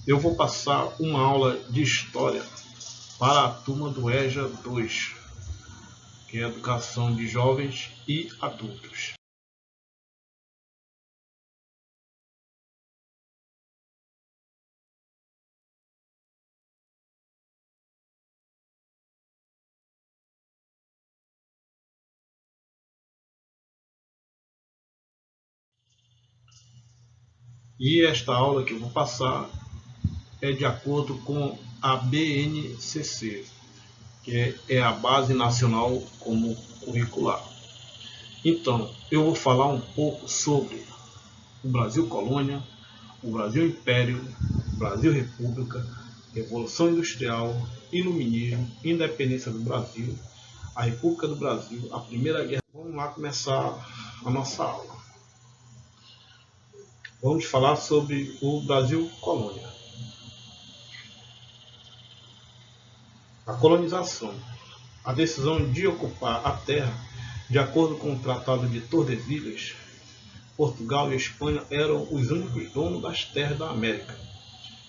Eu vou passar uma aula de História para a turma do EJA 2, que é Educação de Jovens e Adultos. E esta aula que eu vou passar é de acordo com a BNCC, que é a Base Nacional Comum Curricular. Então, eu vou falar um pouco sobre o Brasil Colônia, o Brasil Império, o Brasil República, Revolução Industrial, Iluminismo, Independência do Brasil, a República do Brasil, a Primeira Guerra. Vamos lá começar a nossa aula. Vamos falar sobre o Brasil Colônia. A colonização. A decisão de ocupar a terra, de acordo com o Tratado de Tordesilhas, Portugal e Espanha eram os únicos donos das terras da América.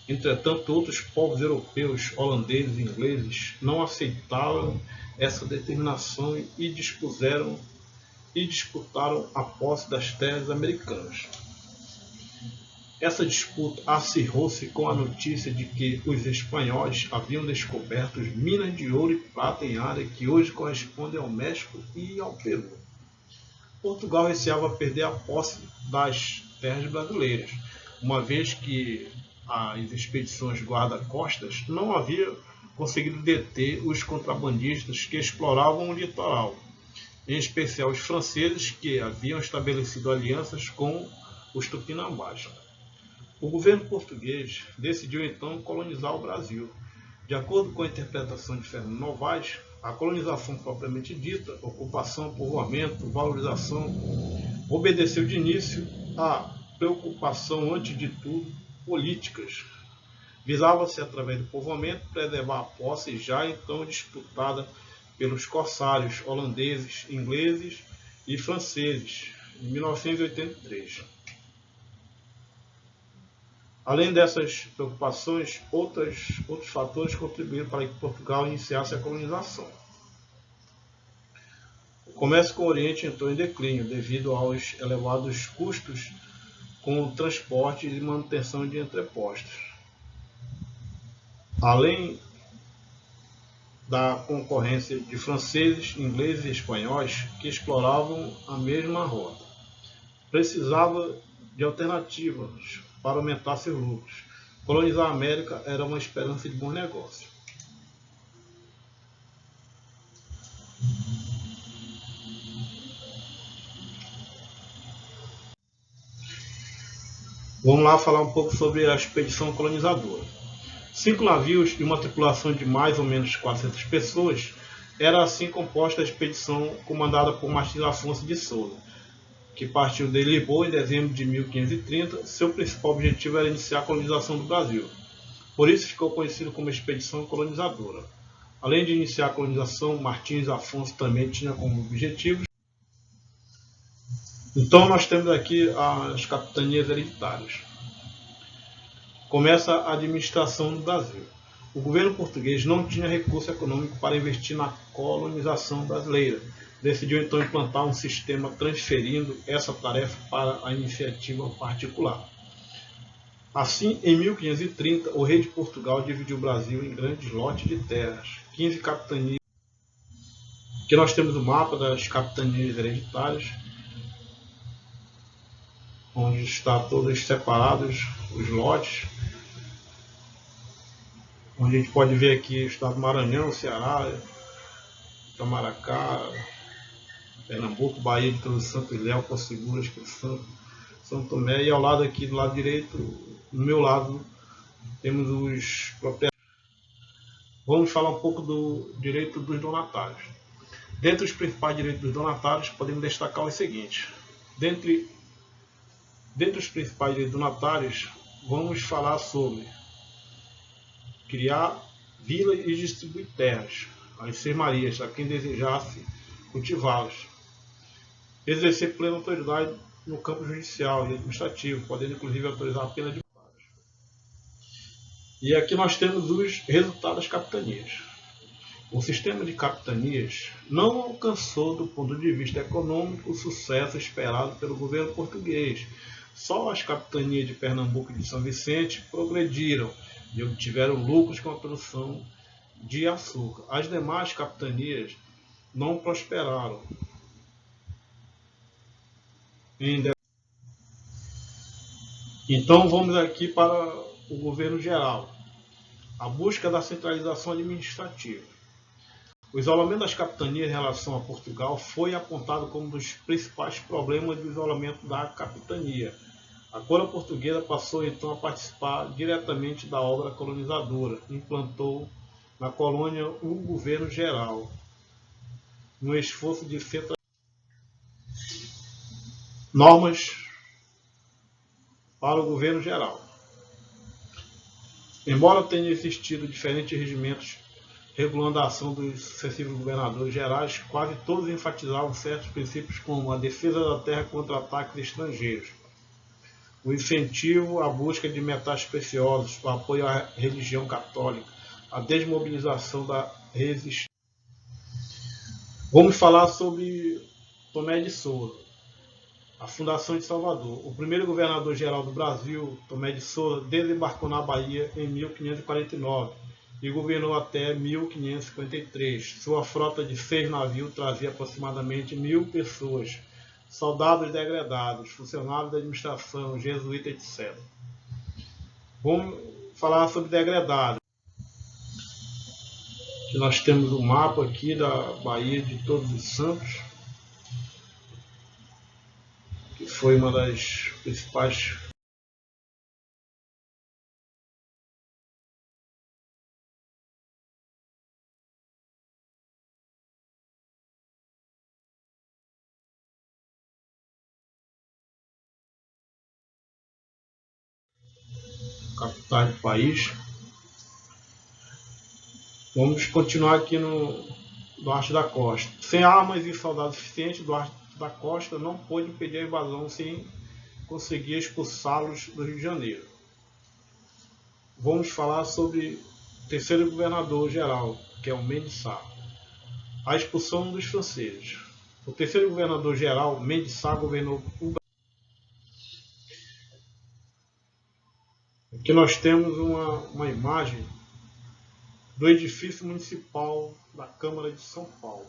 Entretanto, outros povos europeus, holandeses e ingleses, não aceitaram essa determinação e disputaram a posse das terras americanas. Essa disputa acirrou-se com a notícia de que os espanhóis haviam descoberto minas de ouro e prata em área que hoje correspondem ao México e ao Peru. Portugal receava perder a posse das terras brasileiras, uma vez que as expedições guarda-costas não haviam conseguido deter os contrabandistas que exploravam o litoral, em especial os franceses que haviam estabelecido alianças com os tupinambás. O governo português decidiu então colonizar o Brasil. De acordo com a interpretação de Fernando Novaes, a colonização propriamente dita, ocupação, povoamento, valorização, obedeceu de início a preocupação, antes de tudo, políticas. Visava-se, através do povoamento, preservar a posse já então disputada pelos corsários holandeses, ingleses e franceses, em 1983. Além dessas preocupações, outros fatores contribuíram para que Portugal iniciasse a colonização. O comércio com o Oriente entrou em declínio devido aos elevados custos com o transporte e manutenção de entrepostos. Além da concorrência de franceses, ingleses e espanhóis que exploravam a mesma rota. Precisava de alternativas para aumentar seus lucros. Colonizar a América era uma esperança de bom negócio. Vamos lá falar um pouco sobre a expedição colonizadora. 5 navios e uma tripulação de mais ou menos 400 pessoas era assim composta a expedição comandada por Martins Afonso de Souza, que partiu de Lisboa em dezembro de 1530. Seu principal objetivo era iniciar a colonização do Brasil. Por isso ficou conhecido como Expedição Colonizadora. Além de iniciar a colonização, Martins Afonso também tinha como objetivo. Então nós temos aqui as capitanias hereditárias. Começa a administração do Brasil. O governo português não tinha recurso econômico para investir na colonização brasileira. Decidiu então implantar um sistema transferindo essa tarefa para a iniciativa particular. Assim, em 1530, o rei de Portugal dividiu o Brasil em grandes lotes de terras, 15 capitanias. Aqui nós temos o mapa das capitanias hereditárias, onde está todos separados os lotes, onde a gente pode ver aqui o estado do Maranhão, Ceará, Itamaracá, Pernambuco, Bahia de Todos os Santos, Ilhéus, Porto Seguro, Espírito Santo, São Tomé, e ao lado aqui, do lado direito, no meu lado, temos os proprietários. Vamos falar um pouco do direito dos donatários. Dentre os principais direitos dos donatários, podemos destacar os seguintes. Dentre os principais direitos donatários, vamos falar sobre criar vilas e distribuir terras, as sermarias, a quem desejasse cultivá-las. Exercer plena autoridade no campo judicial e administrativo, podendo inclusive autorizar a pena de morte. E aqui nós temos os resultados das capitanias. O sistema de capitanias não alcançou, do ponto de vista econômico, o sucesso esperado pelo governo português. Só as capitanias de Pernambuco e de São Vicente progrediram e obtiveram lucros com a produção de açúcar. As demais capitanias não prosperaram. Então vamos aqui para o governo geral. A busca da centralização administrativa. O isolamento das capitanias em relação a Portugal foi apontado como um dos principais problemas do isolamento da capitania. A coroa portuguesa passou então a participar diretamente da obra colonizadora, implantou na colônia um governo geral, no esforço de centralizar normas para o governo geral. Embora tenha existido diferentes regimentos regulando a ação dos sucessivos governadores gerais, quase todos enfatizavam certos princípios como a defesa da terra contra ataques estrangeiros, o incentivo à busca de metais preciosos, o apoio à religião católica, a desmobilização da resistência. Vamos falar sobre Tomé de Souza, a fundação de Salvador. O primeiro governador-geral do Brasil, Tomé de Souza, desembarcou na Bahia em 1549 e governou até 1553. Sua frota de 6 navios trazia aproximadamente 1.000 pessoas, soldados degredados, funcionários da administração, jesuítas, etc. Vamos falar sobre degredados. Nós temos um mapa aqui da Bahia de Todos os Santos, que foi uma das principais capitais do país. Vamos continuar aqui no Duarte da Costa. Sem armas e soldados suficientes, Duarte da Costa não pôde impedir a invasão sem conseguir expulsá-los do Rio de Janeiro. Vamos falar sobre o terceiro governador-geral, que é o Mendes Sá. A expulsão dos franceses. O terceiro governador-geral, Mendes Sá, governou o Brasil. Aqui nós temos uma imagem do edifício municipal da Câmara de São Paulo.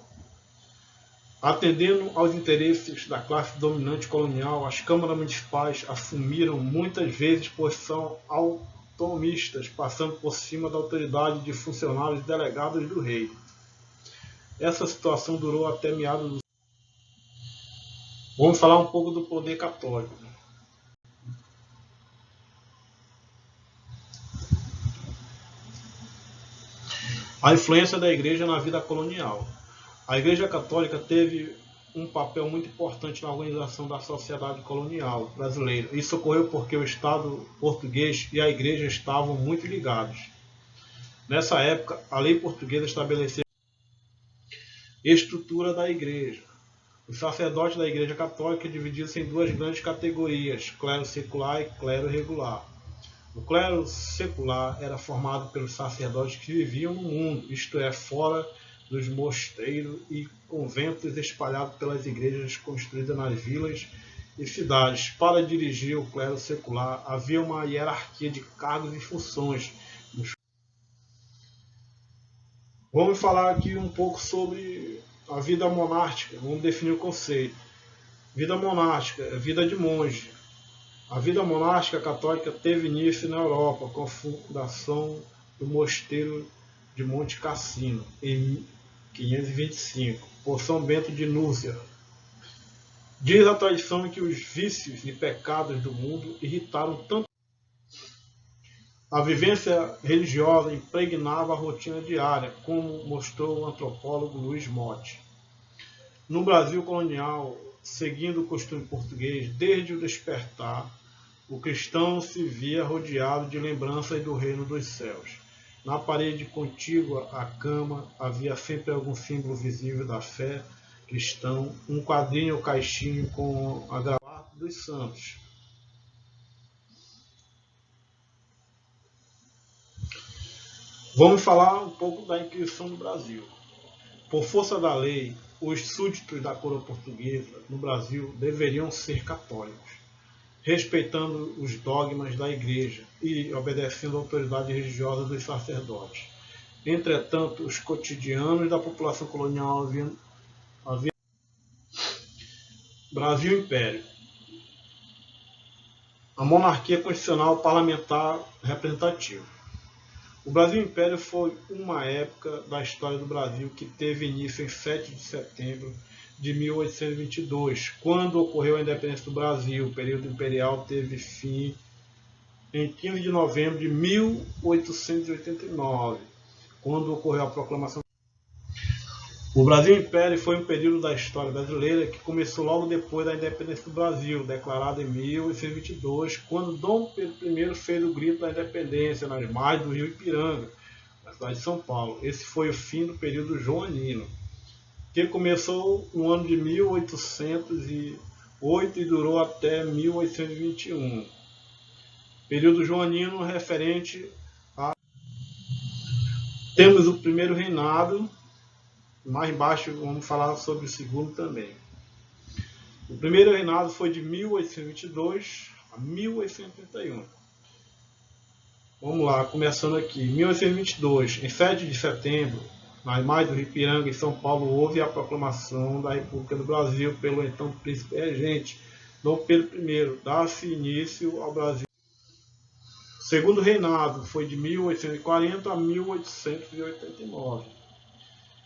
Atendendo aos interesses da classe dominante colonial, as câmaras municipais assumiram muitas vezes posição autonomistas, passando por cima da autoridade de funcionários delegados do rei. Essa situação durou até meados do... Vamos falar um pouco do poder católico. A influência da Igreja na vida colonial. A Igreja Católica teve um papel muito importante na organização da sociedade colonial brasileira. Isso ocorreu porque o Estado português e a Igreja estavam muito ligados. Nessa época, a lei portuguesa estabeleceu a estrutura da Igreja. Os sacerdotes da Igreja Católica dividiam-se em duas grandes categorias, clero secular e clero regular. O clero secular era formado pelos sacerdotes que viviam no mundo, isto é, fora dos mosteiros e conventos espalhados pelas igrejas construídas nas vilas e cidades. Para dirigir o clero secular, havia uma hierarquia de cargos e funções. Vamos falar aqui um pouco sobre a vida monástica, vamos definir o conceito. Vida monástica é vida de monge. A vida monástica católica teve início na Europa com a fundação do mosteiro de Monte Cassino, em 525, por São Bento de Núrcia. Diz a tradição que os vícios e pecados do mundo irritaram tanto a vivência religiosa impregnava a rotina diária, como mostrou o antropólogo Luiz Motti. No Brasil colonial, seguindo o costume português, desde o despertar, o cristão se via rodeado de lembranças do reino dos céus. Na parede contígua à cama havia sempre algum símbolo visível da fé cristã, um quadrinho ou caixinho com a gravata dos santos. Vamos falar um pouco da Inquisição do Brasil. Por força da lei, os súditos da coroa portuguesa no Brasil deveriam ser católicos, respeitando os dogmas da Igreja e obedecendo à autoridade religiosa dos sacerdotes. Entretanto, os cotidianos da população colonial haviam Brasil Império. A monarquia constitucional parlamentar representativa. O Brasil Império foi uma época da história do Brasil que teve início em 7 de setembro de 1822, quando ocorreu a independência do Brasil. O período imperial teve fim em 15 de novembro de 1889, quando ocorreu a proclamação. O Brasil Império foi um período da história brasileira que começou logo depois da independência do Brasil, declarada em 1822, quando Dom Pedro I fez o grito da independência nas margens do rio Ipiranga, na cidade de São Paulo. Esse foi o fim do período joanino, que começou no ano de 1808 e durou até 1821. Período joanino referente a... Temos o primeiro reinado. Mais embaixo vamos falar sobre o segundo também. O primeiro reinado foi de 1822 a 1831. Vamos lá, começando aqui. 1822, em 7 de setembro, nas margens do rio Ipiranga, em São Paulo, houve a proclamação da República do Brasil pelo então príncipe regente Dom Pedro I. Dá-se início ao Brasil. O segundo reinado foi de 1840 a 1889.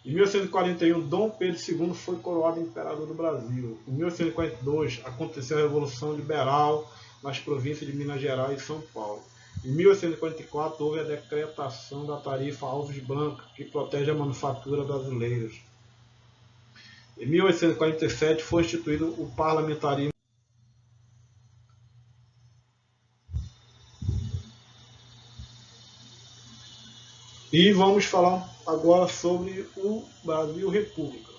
Em 1841, Dom Pedro II foi coroado imperador do Brasil. Em 1842, aconteceu a Revolução Liberal nas províncias de Minas Gerais e São Paulo. Em 1844, houve a decretação da tarifa Alves Branca, que protege a manufatura brasileira. Em 1847, foi instituído o parlamentarismo. E vamos falar agora sobre o Brasil República.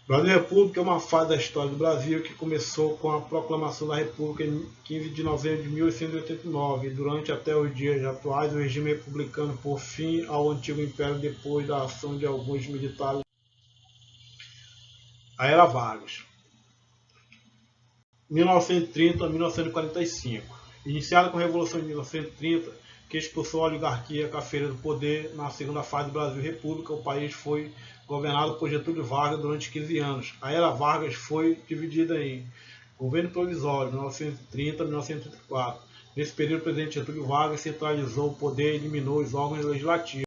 O Brasil República é uma fase da história do Brasil que começou com a proclamação da República em 15 de novembro de 1889 e durante até os dias atuais o regime republicano pôs fim ao antigo império depois da ação de alguns militares. A Era Vargas, 1930 a 1945. Iniciada com a Revolução de 1930, que expulsou a oligarquia cafeira do poder, na segunda fase do Brasil República, o país foi governado por Getúlio Vargas durante 15 anos. A Era Vargas foi dividida em governo provisório, 1930 a 1934. Nesse período, o presidente Getúlio Vargas centralizou o poder e eliminou os órgãos legislativos.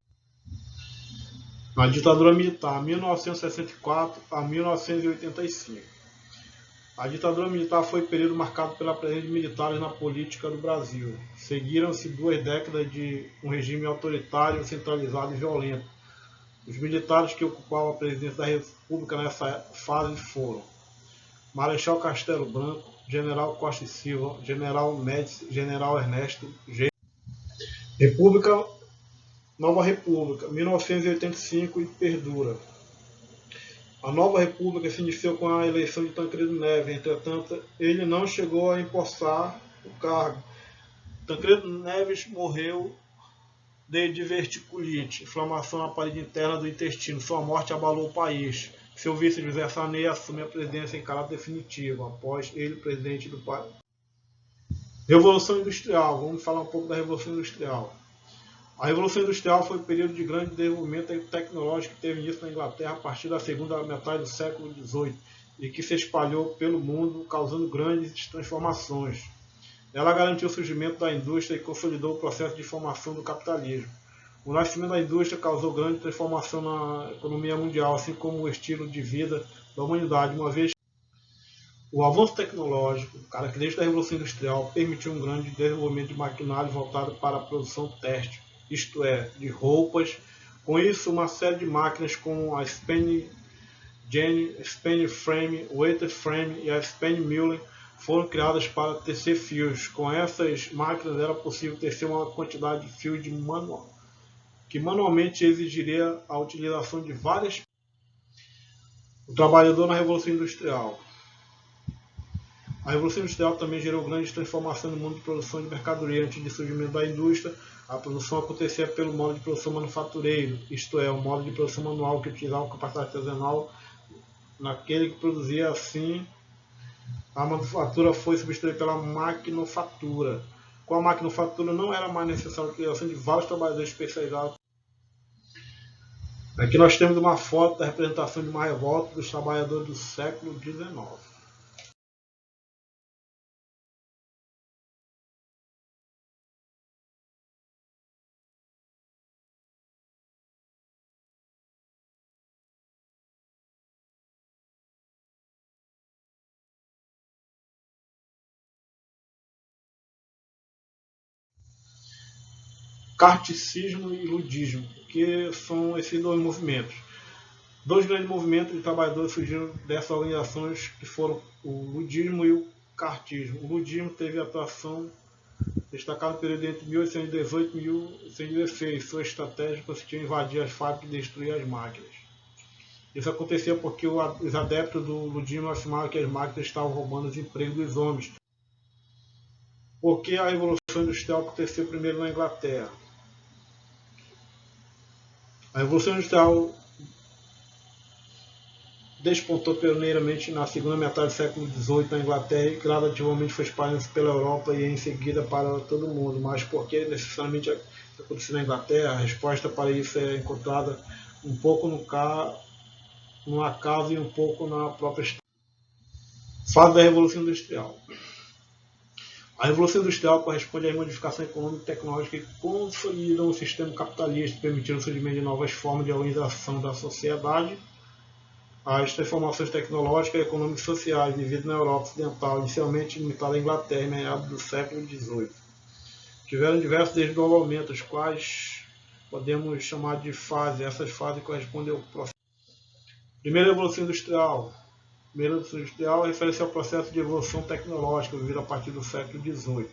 Na ditadura militar, 1964 a 1985. A ditadura militar foi um período marcado pela presença de militares na política do Brasil. Seguiram-se 2 décadas de um regime autoritário, centralizado e violento. Os militares que ocupavam a presidência da República nessa fase foram Marechal Castelo Branco, General Costa e Silva, General Médici, General Ernesto G. República, Nova República, 1985 e perdura. A nova república se iniciou com a eleição de Tancredo Neves, entretanto, ele não chegou a empossar o cargo. Tancredo Neves morreu de diverticulite, inflamação na parede interna do intestino. Sua morte abalou o país. Seu vice José Sarney assume a presidência em caráter definitivo, após ele presidente do país. Revolução Industrial. Vamos falar um pouco da Revolução Industrial. A Revolução Industrial foi um período de grande desenvolvimento tecnológico que teve início na Inglaterra a partir da segunda metade do século XVIII e que se espalhou pelo mundo, causando grandes transformações. Ela garantiu o surgimento da indústria e consolidou o processo de formação do capitalismo. O nascimento da indústria causou grande transformação na economia mundial, assim como o estilo de vida da humanidade, uma vez que o avanço tecnológico, característico da Revolução Industrial, permitiu um grande desenvolvimento de maquinário voltado para a produção têxtil, isto é, de roupas. Com isso, uma série de máquinas como a Spane Frame, Weighted Frame e a Spane Miller foram criadas para tecer fios. Com essas máquinas era possível tecer uma quantidade de fios que manualmente exigiria a utilização de várias. O trabalhador na Revolução Industrial. A Revolução Industrial também gerou grandes transformações no mundo de produção de mercadoria. Antes do surgimento da indústria, A produção acontecia pelo modo de produção manufatureiro, isto é, o modo de produção manual que utilizava capacidade artesanal naquele que produzia. Assim, a manufatura foi substituída pela maquinofatura. Com a maquinofatura não era mais necessária a utilização de vários trabalhadores especializados. Aqui nós temos uma foto da representação de uma revolta dos trabalhadores do século XIX. Karticismo e ludismo, que são esses dois movimentos. Dois grandes movimentos de trabalhadores surgiram dessas organizações, que foram o ludismo e o kartismo. O ludismo teve atuação destacada no período entre 1818 e 1816. Sua estratégia consistia em invadir as fábricas e destruir as máquinas. Isso acontecia porque os adeptos do ludismo afirmavam que as máquinas estavam roubando os empregos dos homens. Porque a Revolução Industrial aconteceu primeiro na Inglaterra. A Revolução Industrial despontou pioneiramente na segunda metade do século XVIII na Inglaterra e gradativamente foi espalhando-se pela Europa e em seguida para todo o mundo. Mas por que necessariamente aconteceu na Inglaterra? A resposta para isso é encontrada um pouco no acaso e um pouco na própria história. Fase da Revolução Industrial. A Revolução Industrial corresponde às modificações econômicas e tecnológicas que consolidam o sistema capitalista, permitindo o surgimento de novas formas de organização da sociedade. As transformações tecnológicas, econômicas e sociais vividas na Europa Ocidental, inicialmente limitada à Inglaterra em meados do século XVIII, tiveram diversos desdobramentos, os quais podemos chamar de fase. Essas fases correspondem ao processo. Primeira Revolução Industrial. A primeira Revolução Industrial refere-se ao processo de evolução tecnológica vivido a partir do século XVIII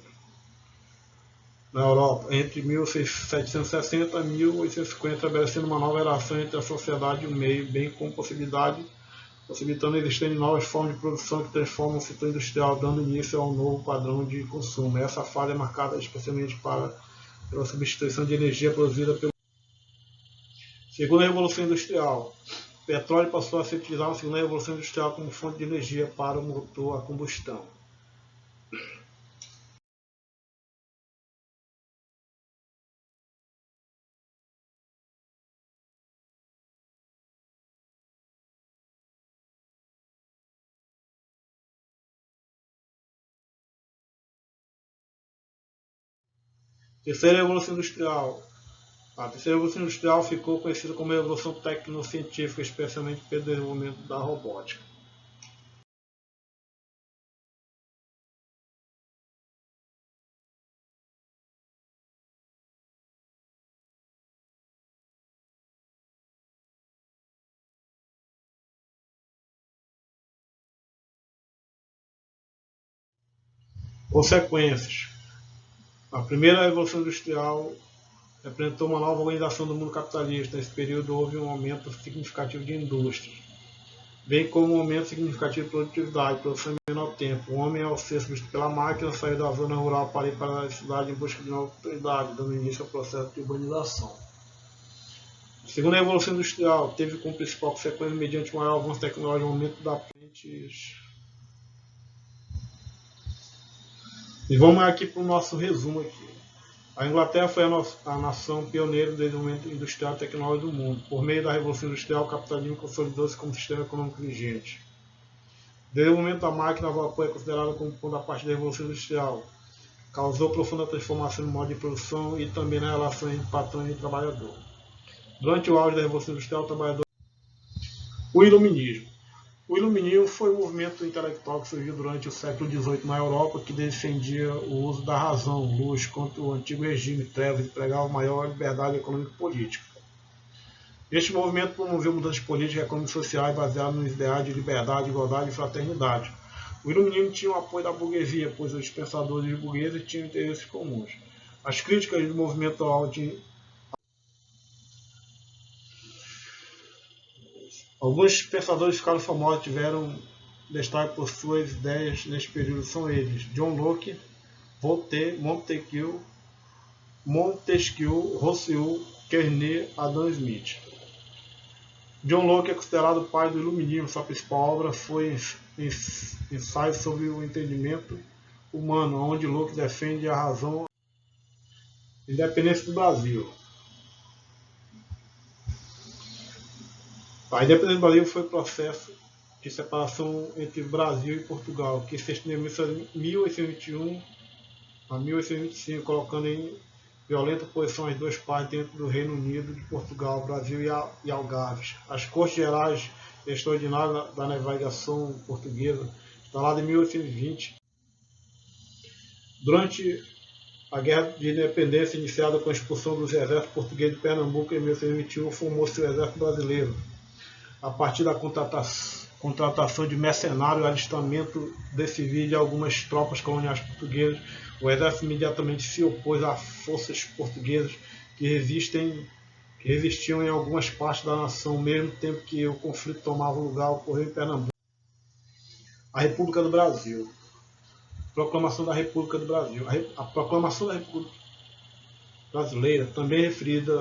na Europa, entre 1760 e 1850, estabelecendo uma nova relação entre a sociedade e o meio, bem como possibilitando a existência de novas formas de produção que transformam o setor industrial, dando início a um novo padrão de consumo. Essa fase é marcada especialmente pela substituição de energia produzida pelo. Segunda Revolução Industrial. O petróleo passou a ser utilizado na segunda Revolução Industrial como fonte de energia para o motor a combustão. Terceira Revolução Industrial. A terceira Revolução Industrial ficou conhecida como Revolução Tecnocientífica, especialmente pelo desenvolvimento da robótica. Consequências. A primeira Revolução Industrial representou uma nova organização do mundo capitalista. Nesse período houve um aumento significativo de indústrias, bem como um aumento significativo de produtividade, produção em menor tempo. O homem, ao ser substituído pela máquina, saiu da zona rural para ir para a cidade em busca de nova oportunidade, dando início ao processo de urbanização. A segunda Revolução Industrial teve como principal consequência, mediante maior avanço tecnológico, o aumento da frente. E vamos aqui para o nosso resumo aqui. A Inglaterra foi a nação pioneira do desenvolvimento industrial e tecnológico do mundo. Por meio da Revolução Industrial, o capitalismo consolidou-se como sistema econômico vigente. O desenvolvimento da máquina a vapor é considerado como ponto da parte da Revolução Industrial. Causou profunda transformação no modo de produção e também na relação entre patrão e trabalhador. Durante o auge da Revolução Industrial, o trabalhador. O Iluminismo. O Iluminismo foi um movimento intelectual que surgiu durante o século XVIII na Europa, que defendia o uso da razão, luz, contra o antigo regime trevas e pregava maior liberdade econômica e política. Este movimento promoveu mudanças políticas, econômicas e sociais baseadas nos ideais de liberdade, igualdade e fraternidade. O Iluminismo tinha o apoio da burguesia, pois os pensadores burgueses tinham interesses comuns. As críticas do movimento ao Alguns pensadores ficaram famosos, tiveram destaque por suas ideias neste período. São eles: John Locke, Voltaire, Montesquieu, Montesquieu, Rousseau, Quenet, Adam Smith. John Locke é considerado o pai do iluminismo. Sua principal obra foi Ensaio sobre o Entendimento Humano, onde Locke defende a razão e a independência do Brasil. A independência do Brasil foi um processo de separação entre Brasil e Portugal, que se estendeu de 1821 a 1825, colocando em violenta oposição as duas partes dentro do Reino Unido de Portugal, Brasil e Algarves. As Cortes Gerais Extraordinárias da Navegação Portuguesa, instalada em 1820, durante a Guerra de Independência, iniciada com a expulsão dos exércitos portugueses de Pernambuco em 1821, formou-se o Exército Brasileiro, a partir da contratação de mercenários e alistamento de civis de algumas tropas coloniais portuguesas. O exército imediatamente se opôs às forças portuguesas que resistiam em algumas partes da nação, ao mesmo tempo que o conflito tomava lugar, ocorreu em Pernambuco. A República do Brasil. Proclamação da República do Brasil. A proclamação da República Brasileira, também referida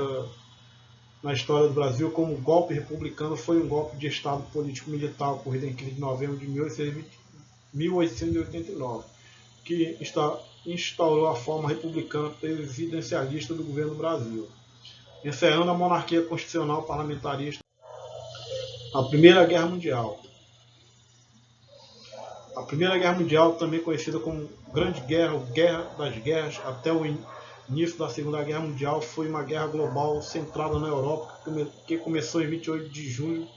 na história do Brasil como golpe republicano, foi um golpe de Estado político-militar ocorrido em 15 de novembro de 1889, que instaurou a forma republicana presidencialista do governo do Brasil, encerrando a monarquia constitucional parlamentarista. A Primeira Guerra Mundial. A Primeira Guerra Mundial, também conhecida como Grande Guerra ou Guerra das Guerras, até o início da Segunda Guerra Mundial, foi uma guerra global centrada na Europa, que começou em 28 de junho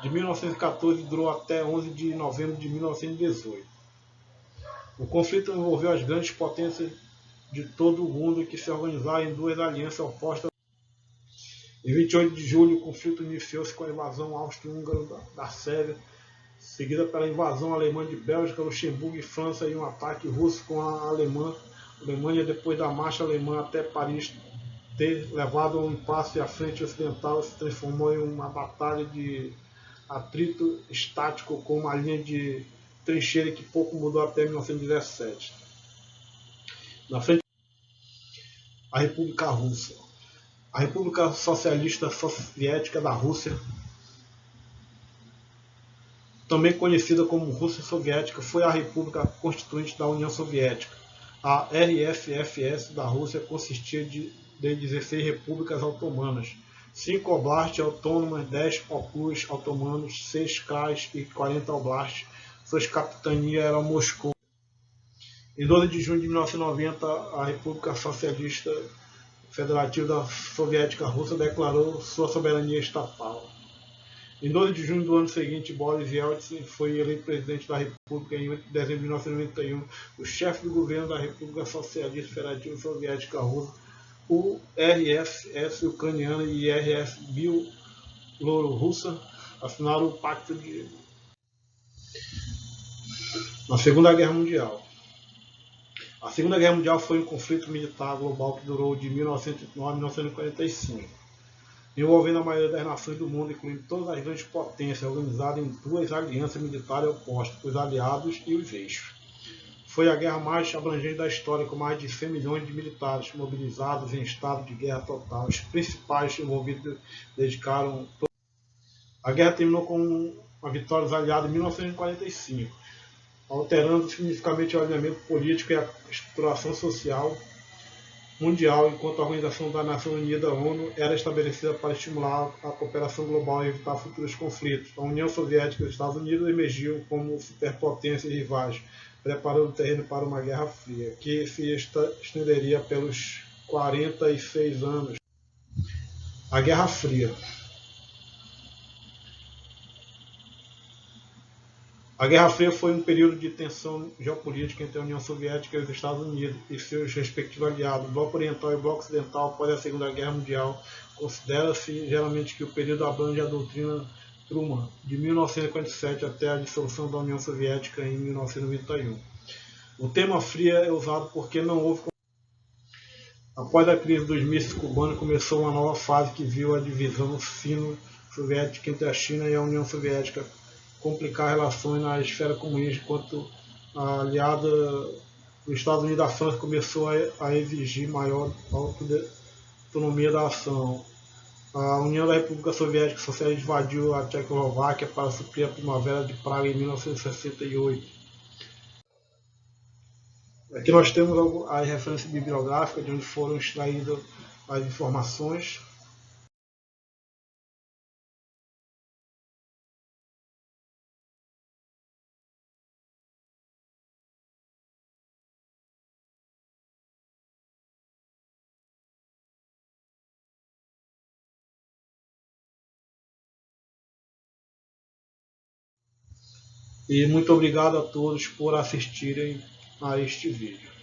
de 1914 e durou até 11 de novembro de 1918. O conflito envolveu as grandes potências de todo o mundo que se organizaram em duas alianças opostas. Em 28 de julho, o conflito iniciou-se com a invasão austro-húngara da Sérvia, seguida pela invasão alemã de Bélgica, Luxemburgo e França, e um ataque russo com a Alemanha, depois da marcha alemã até Paris ter levado a um impasse, a frente ocidental se transformou em uma batalha de atrito estático com uma linha de trincheira que pouco mudou até 1917. Na frente, a República Russa. A República Socialista Soviética da Rússia, também conhecida como Rússia Soviética, foi a república constituinte da União Soviética. A RSFSR da Rússia consistia de 16 repúblicas otomanas, 5 oblastes autônomas, 10 okrus otomanos, 6 krais e 40 oblastes. Suas capitanias eram Moscou. Em 12 de junho de 1990, a República Socialista Federativa Soviética Russa declarou sua soberania estatal. Em 12 de junho do ano seguinte, Boris Yeltsin foi eleito presidente da República. Em 8 de dezembro de 1991, o chefe do governo da República Socialista Federativa Soviética Russa, o RSS ucraniana e RS bielorrussa, assinaram o Pacto de... Na Segunda Guerra Mundial. A Segunda Guerra Mundial foi um conflito militar global que durou de 1909 a 1945. Envolvendo a maioria das nações do mundo, incluindo todas as grandes potências, organizadas em duas alianças militares opostas, os aliados e os eixos. Foi a guerra mais abrangente da história, com mais de 100 milhões de militares mobilizados em estado de guerra total. Os principais envolvidos dedicaram... A guerra terminou com a vitória dos aliados em 1945, alterando significativamente o alinhamento político e a estruturação social mundial, enquanto a Organização das Nações Unidas, ONU, era estabelecida para estimular a cooperação global e evitar futuros conflitos. A União Soviética e os Estados Unidos emergiam como superpotências rivais, preparando o terreno para uma Guerra Fria, que se estenderia pelos 46 anos. A Guerra Fria. A Guerra Fria foi um período de tensão geopolítica entre a União Soviética e os Estados Unidos e seus respectivos aliados. O Bloco Oriental e o Bloco Ocidental, após a Segunda Guerra Mundial, considera-se geralmente que o período abrange a doutrina Truman, de 1947 até a dissolução da União Soviética em 1991. O termo fria é usado porque não houve... Após a crise dos mísseis cubanos, começou uma nova fase que viu a divisão sino-soviética entre a China e a União Soviética complicar relações na esfera comunista, enquanto a aliada Os Estados Unidos e a França começou a exigir maior autonomia da ação. A União da República Soviética Socialista invadiu a Tchecoslováquia para suprir a Primavera de Praga em 1968. Aqui nós temos as referências bibliográficas de onde foram extraídas as informações. E muito obrigado a todos por assistirem a este vídeo.